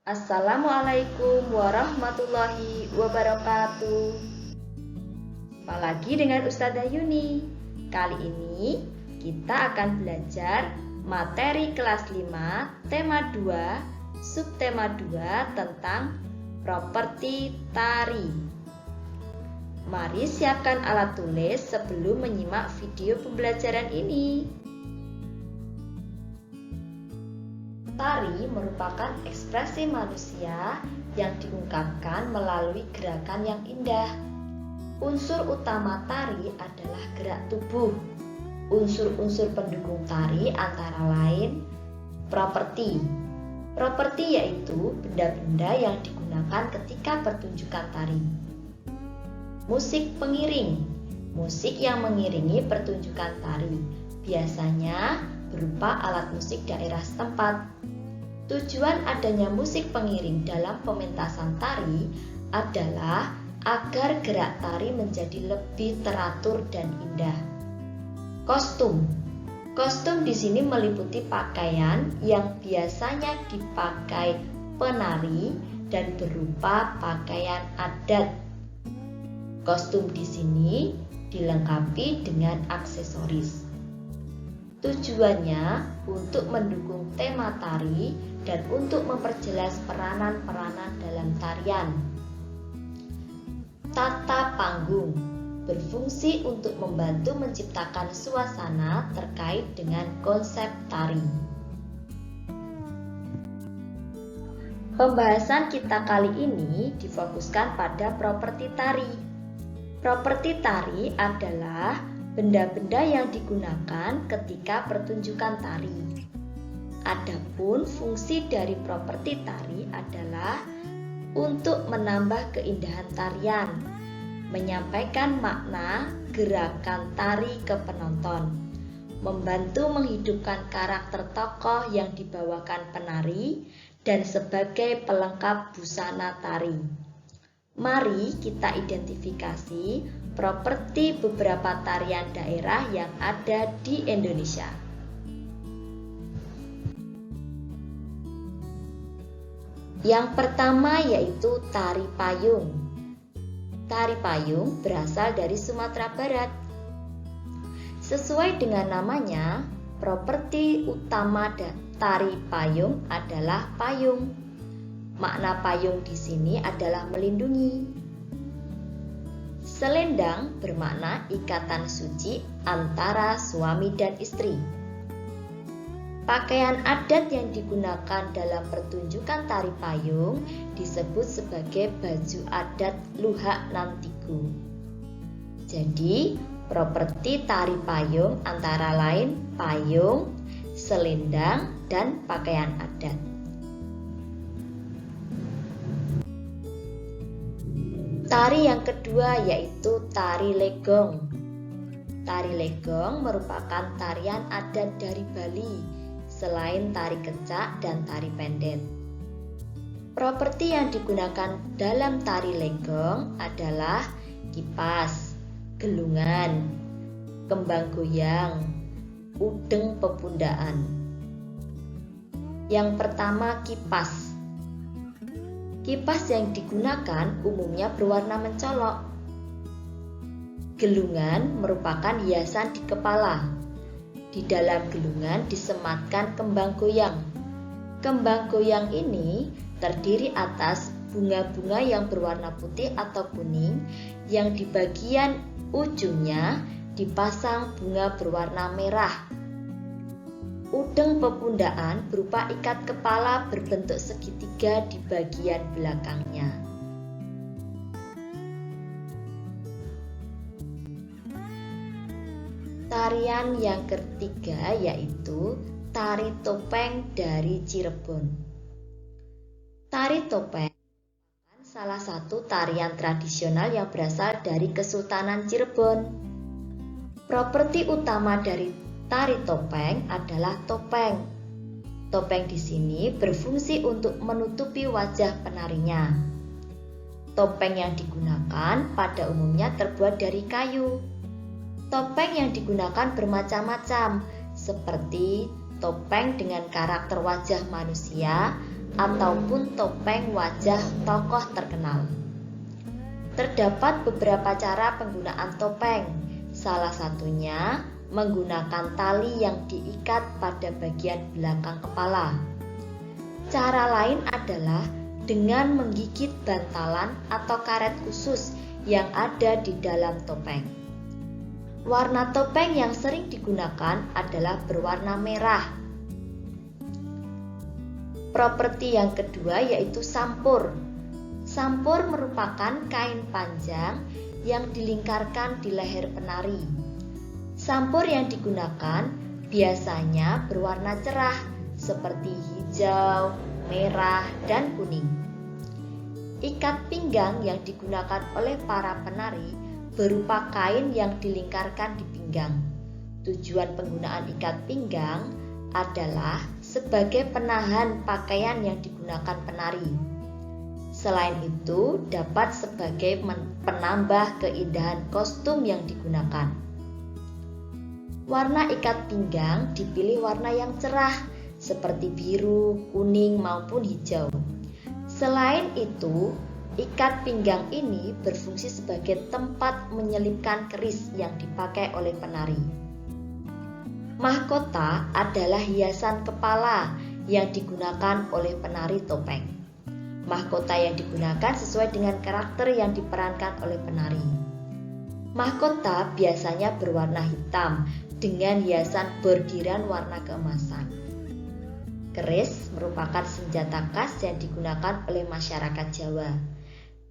Assalamualaikum warahmatullahi wabarakatuh. Jumpa lagi dengan Ustazah Yuni. Kali ini kita akan belajar materi kelas 5 tema 2 subtema 2 tentang properti tari. Mari siapkan alat tulis sebelum menyimak video pembelajaran ini. Tari merupakan ekspresi manusia yang diungkapkan melalui gerakan yang indah. Unsur utama tari adalah gerak tubuh. Unsur-unsur pendukung tari antara lain properti. Properti yaitu benda-benda yang digunakan ketika pertunjukan tari. Musik pengiring. Musik yang mengiringi pertunjukan tari. Biasanya berupa alat musik daerah setempat. Tujuan adanya musik pengiring dalam pementasan tari adalah agar gerak tari menjadi lebih teratur dan indah. Kostum. Kostum di sini meliputi pakaian yang biasanya dipakai penari dan berupa pakaian adat. Kostum di sini dilengkapi dengan aksesoris. Tujuannya untuk mendukung tema tari dan untuk memperjelas peranan-peranan dalam tarian. Tata panggung berfungsi untuk membantu menciptakan suasana terkait dengan konsep tari. Pembahasan kita kali ini difokuskan pada properti tari. Properti tari adalah benda-benda yang digunakan ketika pertunjukan tari. Adapun fungsi dari properti tari adalah untuk menambah keindahan tarian, menyampaikan makna gerakan tari ke penonton, membantu menghidupkan karakter tokoh yang dibawakan penari, dan sebagai pelengkap busana tari. Mari kita identifikasi properti beberapa tarian daerah yang ada di Indonesia. Yang pertama yaitu tari payung. Tari payung berasal dari Sumatera Barat. Sesuai dengan namanya, properti utama tari payung adalah payung. Makna payung di sini adalah melindungi. Selendang bermakna ikatan suci antara suami dan istri. Pakaian adat yang digunakan dalam pertunjukan tari payung disebut sebagai baju adat Luhak Nantigu. Jadi, properti tari payung antara lain payung, selendang, dan pakaian adat. Tari yang kedua yaitu tari legong. Tari legong merupakan tarian adat dari Bali, selain tari kecak dan tari pendet. Properti yang digunakan dalam tari legong adalah kipas, gelungan, kembang goyang, udeng pepundaan. Yang pertama kipas. Kipas yang digunakan umumnya berwarna mencolok. Gelungan merupakan hiasan di kepala. Di dalam gelungan disematkan kembang goyang. Kembang goyang ini terdiri atas bunga-bunga yang berwarna putih atau kuning yang di bagian ujungnya dipasang bunga berwarna merah. Udeng pepundaan berupa ikat kepala berbentuk segitiga di bagian belakangnya. Tarian yang ketiga yaitu tari topeng dari Cirebon. Tari topeng merupakan salah satu tarian tradisional yang berasal dari Kesultanan Cirebon. Properti utama dari tari topeng adalah topeng. Topeng di sini berfungsi untuk menutupi wajah penarinya. Topeng yang digunakan pada umumnya terbuat dari kayu. Topeng yang digunakan bermacam-macam, seperti topeng dengan karakter wajah manusia ataupun topeng wajah tokoh terkenal. Terdapat beberapa cara penggunaan topeng, salah satunya menggunakan tali yang diikat pada bagian belakang kepala. Cara lain adalah dengan menggigit bantalan atau karet khusus yang ada di dalam topeng. Warna topeng yang sering digunakan adalah berwarna merah. Properti yang kedua yaitu sampur. Sampur merupakan kain panjang yang dilingkarkan di leher penari. Sampur yang digunakan biasanya berwarna cerah seperti hijau, merah, dan kuning. Ikat pinggang yang digunakan oleh para penari berupa kain yang dilingkarkan di pinggang. Tujuan penggunaan ikat pinggang adalah sebagai penahan pakaian yang digunakan penari. Selain itu, dapat sebagai penambah keindahan kostum yang digunakan. Warna ikat pinggang dipilih warna yang cerah seperti biru, kuning, maupun hijau. Selain itu, ikat pinggang ini berfungsi sebagai tempat menyelipkan keris yang dipakai oleh penari. Mahkota adalah hiasan kepala yang digunakan oleh penari topeng. Mahkota yang digunakan sesuai dengan karakter yang diperankan oleh penari. Mahkota biasanya berwarna hitam dengan hiasan bordiran warna keemasan. Keris merupakan senjata khas yang digunakan oleh masyarakat Jawa.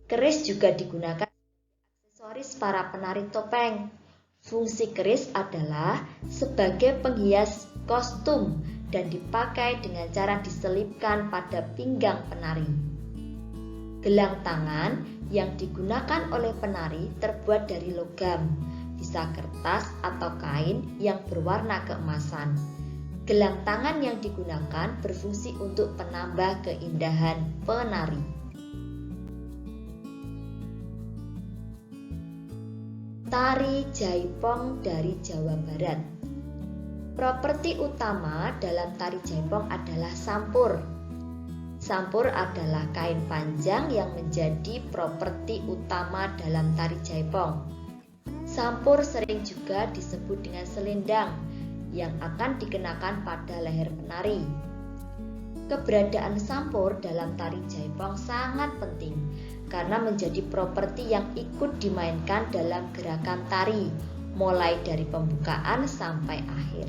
Keris juga digunakan sebagai aksesoris para penari topeng. Fungsi keris adalah sebagai penghias kostum dan dipakai dengan cara diselipkan pada pinggang penari. Gelang tangan yang digunakan oleh penari terbuat dari logam, bisa kertas atau kain yang berwarna keemasan. Gelang tangan yang digunakan berfungsi untuk penambah keindahan penari. Tari Jaipong dari Jawa Barat. Properti utama dalam tari Jaipong adalah sampur. Sampur adalah kain panjang yang menjadi properti utama dalam tari Jaipong. Sampur sering juga disebut dengan selendang yang akan dikenakan pada leher penari. Keberadaan sampur dalam tari Jaipong sangat penting karena menjadi properti yang ikut dimainkan dalam gerakan tari, mulai dari pembukaan sampai akhir.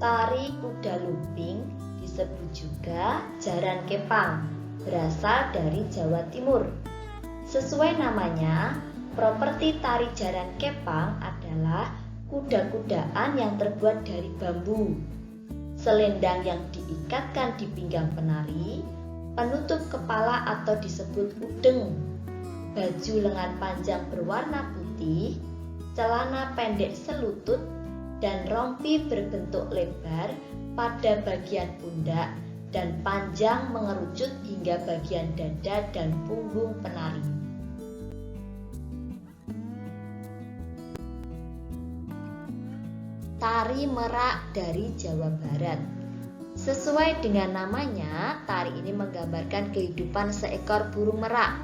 Tari kuda lumping disebut juga jaran kepang, berasal dari Jawa Timur. Sesuai namanya, properti tari jaran kepang adalah kuda-kudaan yang terbuat dari bambu, selendang yang diikatkan di pinggang penari, penutup kepala atau disebut udeng, baju lengan panjang berwarna putih, celana pendek selutut, dan rompi berbentuk lebar pada bagian pundak dan panjang mengerucut hingga bagian dada dan punggung penari. Tari merak dari Jawa Barat. Sesuai dengan namanya, tari ini menggambarkan kehidupan seekor burung merak.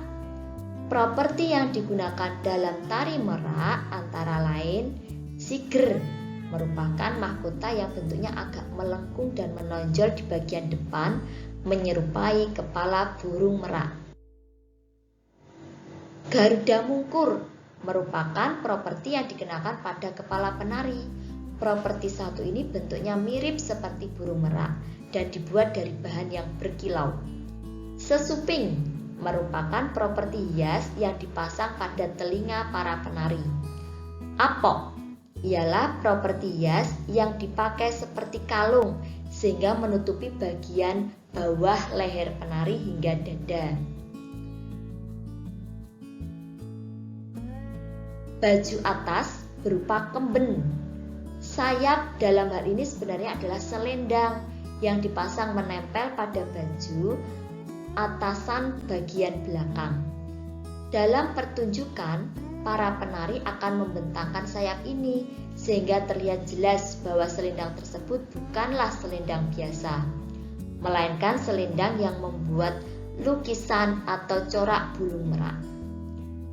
Properti yang digunakan dalam tari merak antara lain siger, merupakan mahkota yang bentuknya agak melengkung dan menonjol di bagian depan, menyerupai kepala burung merak. Garuda mungkur merupakan properti yang dikenakan pada kepala penari. Properti satu ini bentuknya mirip seperti burung merak dan dibuat dari bahan yang berkilau. Sesuping merupakan properti hias yang dipasang pada telinga para penari. Apok ialah properti hias yang dipakai seperti kalung sehingga menutupi bagian bawah leher penari hingga dada. Baju atas berupa kemben. Sayap dalam hal ini sebenarnya adalah selendang yang dipasang menempel pada baju atasan bagian belakang. Dalam pertunjukan, para penari akan membentangkan sayap ini sehingga terlihat jelas bahwa selendang tersebut bukanlah selendang biasa, melainkan selendang yang membuat lukisan atau corak bulung merak.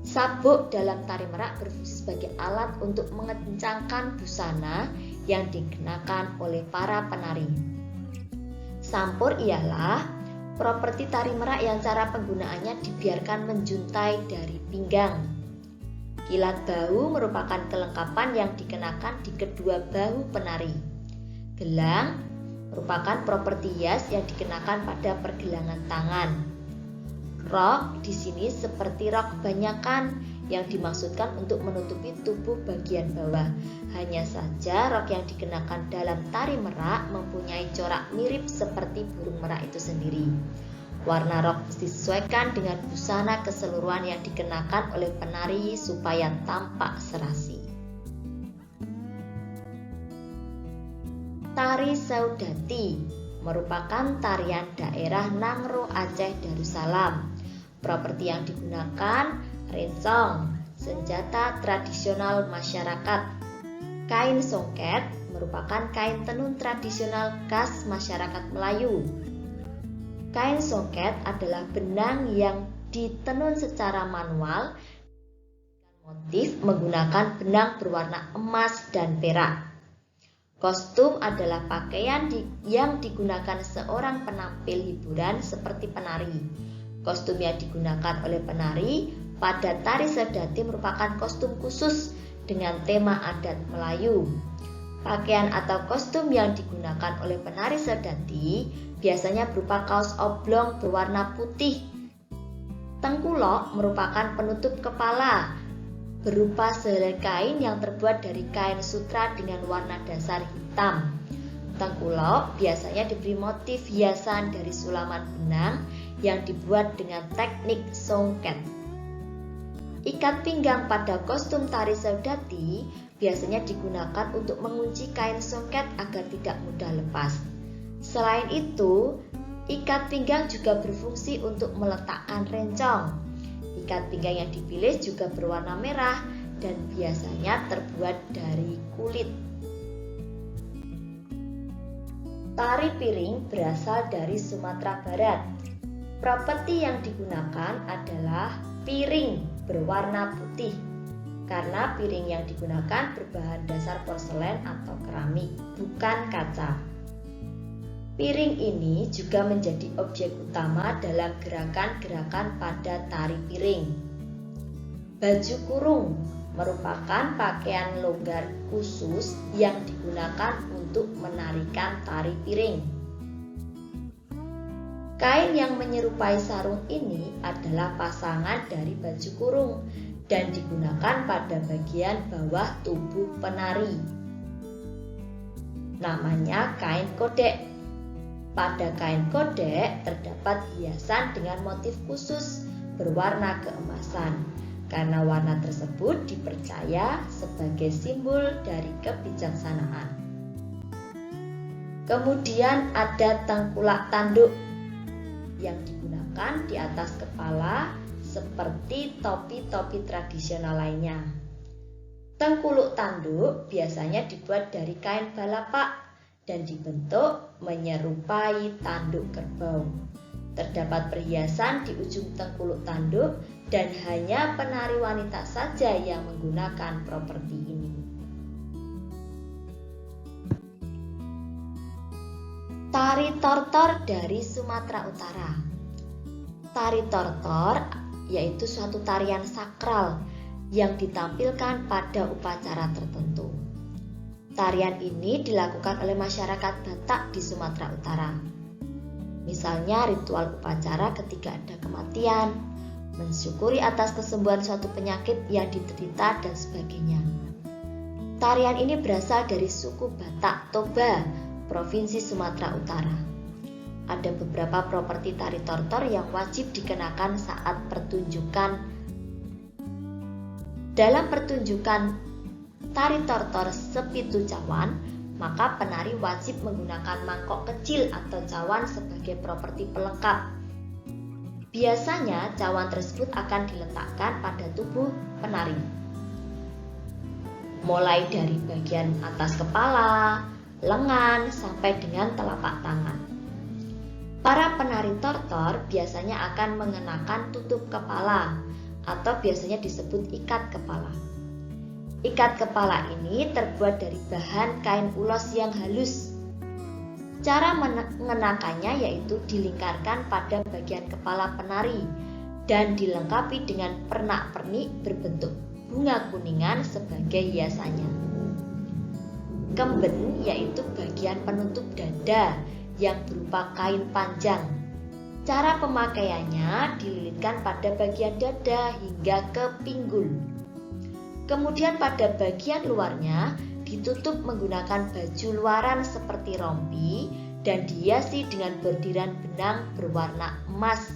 Sabuk dalam tari merak berfungsi sebagai alat untuk mengencangkan busana yang dikenakan oleh para penari. Sampur ialah properti tari merak yang cara penggunaannya dibiarkan menjuntai dari pinggang. Kilat bahu merupakan kelengkapan yang dikenakan di kedua bahu penari. Gelang merupakan properti hias yang dikenakan pada pergelangan tangan. Rok di sini seperti rok kebanyakan yang dimaksudkan untuk menutupi tubuh bagian bawah. Hanya saja rok yang dikenakan dalam tari merak mempunyai corak mirip seperti burung merak itu sendiri. Warna rok disesuaikan dengan busana keseluruhan yang dikenakan oleh penari supaya tampak serasi. Tari Saudati merupakan tarian daerah Nangro Aceh Darussalam. Properti yang digunakan rencong, senjata tradisional masyarakat. Kain songket merupakan kain tenun tradisional khas masyarakat Melayu. Kain songket adalah benang yang ditenun secara manual dengan motif menggunakan benang berwarna emas dan perak. Kostum adalah pakaian yang digunakan seorang penampil hiburan seperti penari. Kostum yang digunakan oleh penari pada tari Saudati merupakan kostum khusus dengan tema adat Melayu. Pakaian atau kostum yang digunakan oleh penari Saudati biasanya berupa kaos oblong berwarna putih. Tengkulok merupakan penutup kepala berupa sehelai kain yang terbuat dari kain sutra dengan warna dasar hitam. Tengkulok biasanya diberi motif hiasan dari sulaman benang yang dibuat dengan teknik songket. Ikat pinggang pada kostum tari Saudati biasanya digunakan untuk mengunci kain songket agar tidak mudah lepas. Selain itu, ikat pinggang juga berfungsi untuk meletakkan rencong. Ikat pinggang yang dipilih juga berwarna merah dan biasanya terbuat dari kulit. Tari piring berasal dari Sumatera Barat. Properti yang digunakan adalah piring berwarna putih karena piring yang digunakan berbahan dasar porselen atau keramik, bukan kaca. Piring ini juga menjadi objek utama dalam gerakan-gerakan pada tari piring. Baju kurung merupakan pakaian longgar khusus yang digunakan untuk menarikan tari piring. Kain yang menyerupai sarung ini adalah pasangan dari baju kurung dan digunakan pada bagian bawah tubuh penari. Namanya kain kodek. Pada kain kodek terdapat hiasan dengan motif khusus berwarna keemasan, karena warna tersebut dipercaya sebagai simbol dari kebijaksanaan. Kemudian ada tengkulak tanduk yang digunakan di atas kepala seperti topi-topi tradisional lainnya. Tengkuluk tanduk biasanya dibuat dari kain balapak dan dibentuk menyerupai tanduk kerbau. Terdapat perhiasan di ujung tengkuluk tanduk dan hanya penari wanita saja yang menggunakan properti ini. Tari tortor dari Sumatera Utara. Tari tortor yaitu suatu tarian sakral yang ditampilkan pada upacara tertentu. Tarian ini dilakukan oleh masyarakat Batak di Sumatera Utara. Misalnya ritual upacara ketika ada kematian, mensyukuri atas kesembuhan suatu penyakit yang diderita dan sebagainya. Tarian ini berasal dari suku Batak Toba, Provinsi Sumatera Utara. Ada beberapa properti tari tortor yang wajib dikenakan saat pertunjukan. Dalam pertunjukan tari tortor Sepitu Cawan, maka penari wajib menggunakan mangkok kecil atau cawan sebagai properti pelengkap. Biasanya cawan tersebut akan diletakkan pada tubuh penari. mulai dari bagian atas kepala, lengan, sampai dengan telapak tangan. Para penari tortor biasanya akan mengenakan tutup kepala atau biasanya disebut ikat kepala. Ikat kepala ini terbuat dari bahan kain ulos yang halus. Cara mengenakannya yaitu dilingkarkan pada bagian kepala penari dan dilengkapi dengan pernak-pernik berbentuk bunga kuningan sebagai hiasannya. Kemben yaitu bagian penutup dada yang berupa kain panjang. Cara pemakaiannya dililitkan pada bagian dada hingga ke pinggul. Kemudian pada bagian luarnya ditutup menggunakan baju luaran seperti rompi dan dihiasi dengan bordiran benang berwarna emas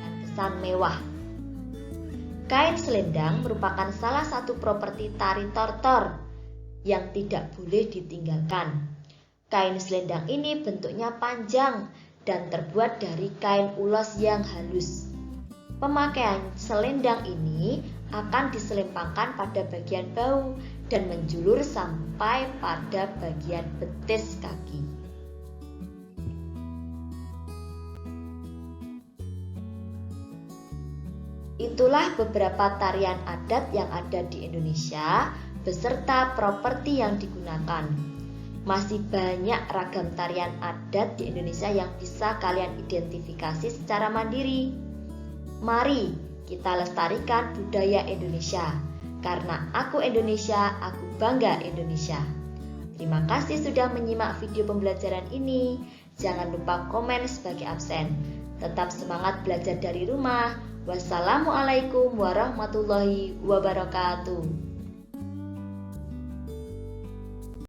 dan kesan mewah. Kain selendang merupakan salah satu properti tari tortor yang tidak boleh ditinggalkan. Kain selendang ini bentuknya panjang dan terbuat dari kain ulos yang halus. Pemakaian selendang ini akan diselempangkan pada bagian bahu dan menjulur sampai pada bagian betis kaki. Itulah beberapa tarian adat yang ada di Indonesia beserta properti yang digunakan. Masih banyak ragam tarian adat di Indonesia yang bisa kalian identifikasi secara mandiri. Mari kita lestarikan budaya Indonesia. Karena aku Indonesia, aku bangga Indonesia. Terima kasih sudah menyimak video pembelajaran ini. Jangan lupa komen sebagai absen. Tetap semangat belajar dari rumah. Wassalamualaikum warahmatullahi wabarakatuh.